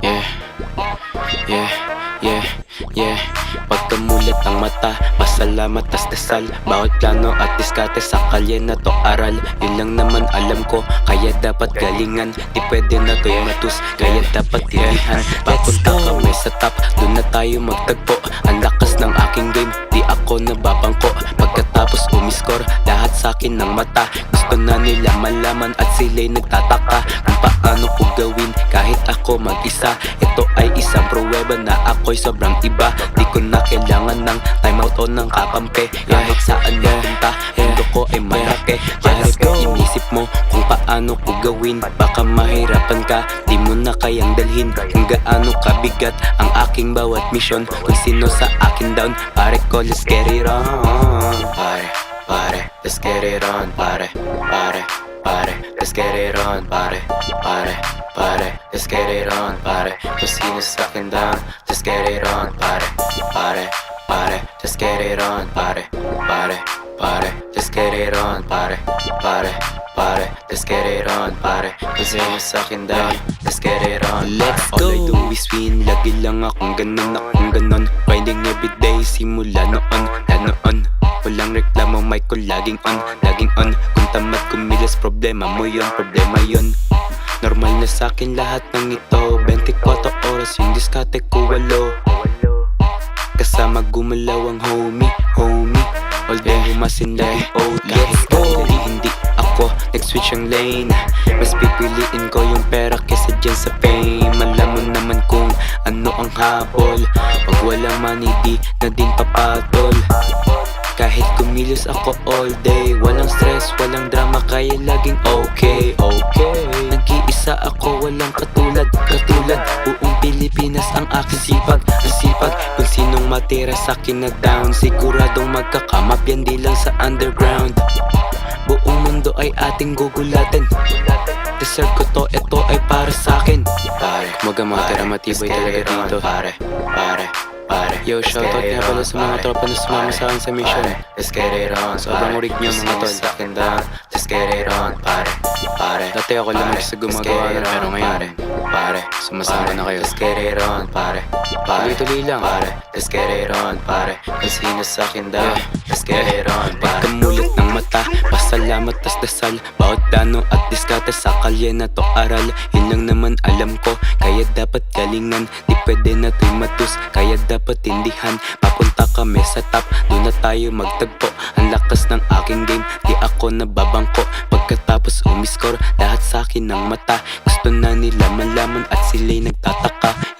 Yeah, yeah, yeah, yeah. Pagkamulat ang mata, pasalamat tas dasal. Bawat plano at diskarte sa kalye na to aral. Yun lang naman alam ko, kaya dapat galingan. Di pwede na to'y matus, kaya dapat tilihan. Papunta kami sa top, doon na tayo magtagpo. Ang lakas ng aking game, di ako nababangko. Pagkatapos umiskor, lahat sa'kin ng mata. Gusto na nila malaman at sila'y nagtataka kung paano ko gawin kahit ako mag-isa. Ito ay isang pruweba na ako'y sobrang iba. Di ko na kailangan ng timeout o ng kakampi. Kahit saan mapunta, mundo ko ay malaki. Kahit inisip mo kung paano ko gawin, baka mahirapan ka, di mo na kayang dalhin kung gaano kabigat ang aking bawat mission. Kung sino sa akin down, pare ko, let's get it on. Pare, let's get it on. Pare, let's get it on. Pare, let's get it on. Pare, kung sino sa akin down, let's get it on. Pare, let's get it on. Pare, let's get it on. Pare, let's get it on. Pare, kung sino sa akin down, let's get it on. Let's go. All I do is win, lagi lang akong ganon. Grinding everyday, simula noon, noon. Walang reklamo, mic ko laging on. Kung tamad kumilos, problema mo yun. Normal na sa'kin lahat ng ito. 24 oras yung diskate ko, 8. Kasama gumalaw ang homie. All day humasin laging oat. Let's go. Hindi ako nag-switch ang lane. Mas pipiliin ko yung pera kesa dyan sa fame. Alam mo naman kung ano ang habol. Pag walang money, di na din papatol. Kahit kumilos ako all day, walang stress, walang drama, kaya laging okay. Nag-iisa ako, walang katulad. Buong Pilipinas ang aking sipag. Kung sinong matira sa'kin na down, siguradong magkakamap yan, di lang sa underground. Buong mundo ay ating gugulatin. Deserve ko to, ito ay para sa'kin. Kumaga mga tira matibay talaga dito. Yo, shoutout nga pala sa mga tropa na sumama sa akin sa mission. Let's get it on. Sobrang urig nyo mga tol. Let's get it on. Pare. Dati ako lang sa gumagawa na, pero ngayon sumasama na kayo. Let's get it on. Pare. Tuloy-tuloy lang. Let's get it on. Pare. Kung sino sa'kin daw, let's get it on. Pagkamulat ng mata, pasalamat tas dasal. Bawat plano at diskarte sa kalye na to aral. Yun lang naman alam ko, kaya dapat galingan. Di pwede na to'y matus, kaya dapat tindihan. Papunta kami sa top, doon na tayo magtagpo. Ang lakas ng aking game, di ako nababangko. Pagkatapos umiskor, lahat sa'kin ng mata. Gusto na nila malaman at sila'y nagtataka.